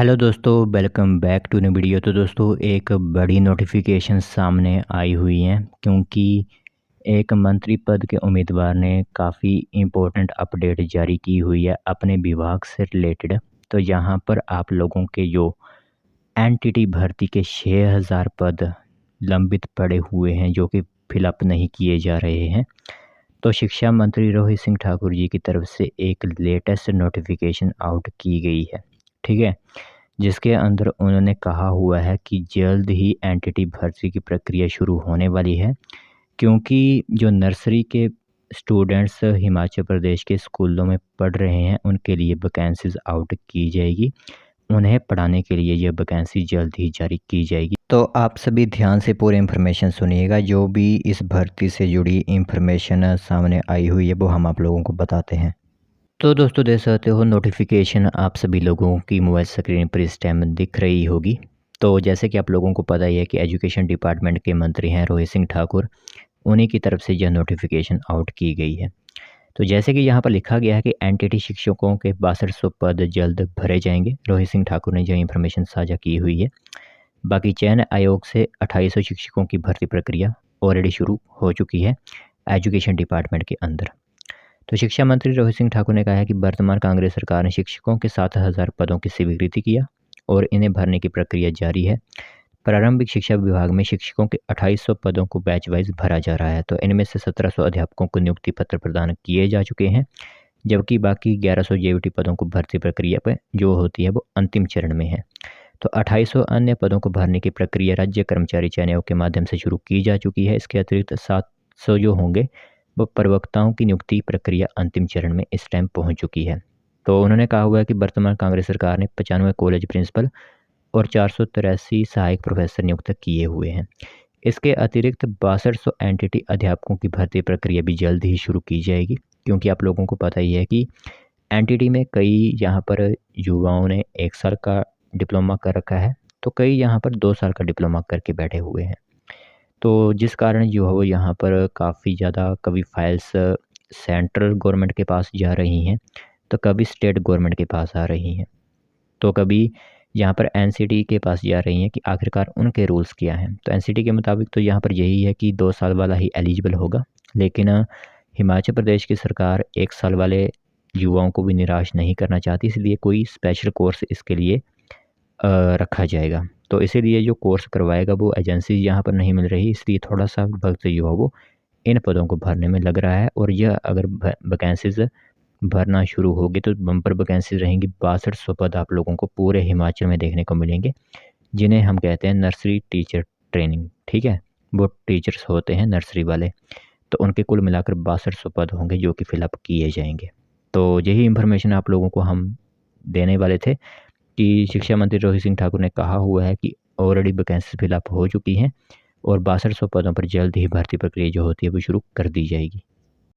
Hello दोस्तों, welcome back to new video. तो दोस्तों एक बड़ी नोटिफिकेशन सामने आई हुई है क्योंकि एक मंत्री पद के उम्मीदवार ने काफ़ी इम्पोर्टेंट अपडेट जारी की हुई है अपने विभाग से रिलेटेड। तो यहाँ पर आप लोगों के जो एनटीटी भर्ती के 6000 पद लंबित पड़े हुए हैं जो कि फिलअप नहीं किए जा रहे हैं। तो शिक्षा मंत्री रोहित सिंह ठाकुर जी की तरफ से एक लेटेस्ट नोटिफिकेशन आउट की गई है, ठीक है, जिसके अंदर उन्होंने कहा हुआ है कि जल्द ही एनटीटी भर्ती की प्रक्रिया शुरू होने वाली है क्योंकि जो नर्सरी के स्टूडेंट्स हिमाचल प्रदेश के स्कूलों में पढ़ रहे हैं उनके लिए वैकेंसीज आउट की जाएगी। उन्हें पढ़ाने के लिए यह वैकेंसी जल्द ही जारी की जाएगी। तो आप सभी ध्यान से पूरी इन्फॉर्मेशन सुनिएगा। जो भी इस भर्ती से जुड़ी इन्फॉर्मेशन सामने आई हुई है वो हम आप लोगों को बताते हैं। तो दोस्तों देख सकते हो नोटिफिकेशन आप सभी लोगों की मोबाइल स्क्रीन पर इस टाइम दिख रही होगी। तो जैसे कि आप लोगों को पता ही है कि एजुकेशन डिपार्टमेंट के मंत्री हैं रोहित सिंह ठाकुर, उन्हीं की तरफ से यह नोटिफिकेशन आउट की गई है। तो जैसे कि यहाँ पर लिखा गया है कि एनटीटी शिक्षकों के 6200 पद जल्द भरे जाएंगे। रोहित सिंह ठाकुर ने जो इन्फॉर्मेशन साझा की हुई है। बाकी चयन आयोग से 2800 शिक्षकों की भर्ती प्रक्रिया ऑलरेडी शुरू हो चुकी है एजुकेशन डिपार्टमेंट के अंदर। तो शिक्षा मंत्री रोहित सिंह ठाकुर ने कहा है कि वर्तमान कांग्रेस सरकार ने शिक्षकों के 7000 पदों की स्वीकृति किया और इन्हें भरने की प्रक्रिया जारी है। प्रारंभिक शिक्षा विभाग में शिक्षकों के 2800 पदों को बैच वाइज भरा जा रहा है। तो इनमें से 1700 अध्यापकों को नियुक्ति पत्र प्रदान किए जा चुके हैं, जबकि बाकी 1100 जेवीटी पदों को भर्ती प्रक्रिया पर जो होती है वो अंतिम चरण में है। तो 2800 अन्य पदों को भरने की प्रक्रिया राज्य कर्मचारी चयन आयोग के माध्यम से शुरू की जा चुकी है। इसके अतिरिक्त 700 जो होंगे वो प्रवक्ताओं की नियुक्ति प्रक्रिया अंतिम चरण में इस टाइम पहुंच चुकी है। तो उन्होंने कहा हुआ है कि वर्तमान कांग्रेस सरकार ने 95 कॉलेज प्रिंसिपल और 483 सहायक प्रोफेसर नियुक्त किए हुए हैं। इसके अतिरिक्त 6200 एनटीटी अध्यापकों की भर्ती प्रक्रिया भी जल्द ही शुरू की जाएगी क्योंकि आप लोगों को पता ही है कि एनटीटी में कई यहाँ पर युवाओं ने 1 साल का डिप्लोमा कर रखा है, तो कई यहाँ पर 2 साल का डिप्लोमा करके बैठे हुए हैं। तो जिस कारण जो है वो यहाँ पर काफ़ी ज़्यादा कभी फाइल्स सेंट्रल गवर्नमेंट के पास जा रही हैं तो कभी स्टेट गवर्नमेंट के पास आ रही हैं, तो कभी यहाँ पर एनसीटी के पास जा रही हैं कि आखिरकार उनके रूल्स क्या हैं। तो एनसीटी के मुताबिक तो यहाँ पर यही है कि 2 साल वाला ही एलिजिबल होगा, लेकिन हिमाचल प्रदेश की सरकार 1 साल वाले युवाओं को भी निराश नहीं करना चाहती, इसलिए कोई स्पेशल कोर्स इसके लिए रखा जाएगा। तो इसीलिए जो कोर्स करवाएगा वो एजेंसी यहाँ पर नहीं मिल रही, इसलिए थोड़ा सा वक्त जो है वो इन पदों को भरने में लग रहा है। और यह अगर वैकेंसीज भरना शुरू होगी तो बम्पर वैकेंसीज रहेंगी। 6200 पद आप लोगों को पूरे हिमाचल में देखने को मिलेंगे, जिन्हें हम कहते हैं नर्सरी टीचर ट्रेनिंग, ठीक है, वो टीचर्स होते हैं नर्सरी वाले। तो उनके कुल मिलाकर 6200 पद होंगे जो कि फिलअप किए जाएंगे। तो यही इन्फॉर्मेशन आप लोगों को हम देने वाले थे कि शिक्षा मंत्री रोहित सिंह ठाकुर ने कहा हुआ है कि ऑलरेडी वैकेंसी फिलअप हो चुकी हैं और 6200 पदों पर जल्द ही भर्ती प्रक्रिया जो होती है वो शुरू कर दी जाएगी।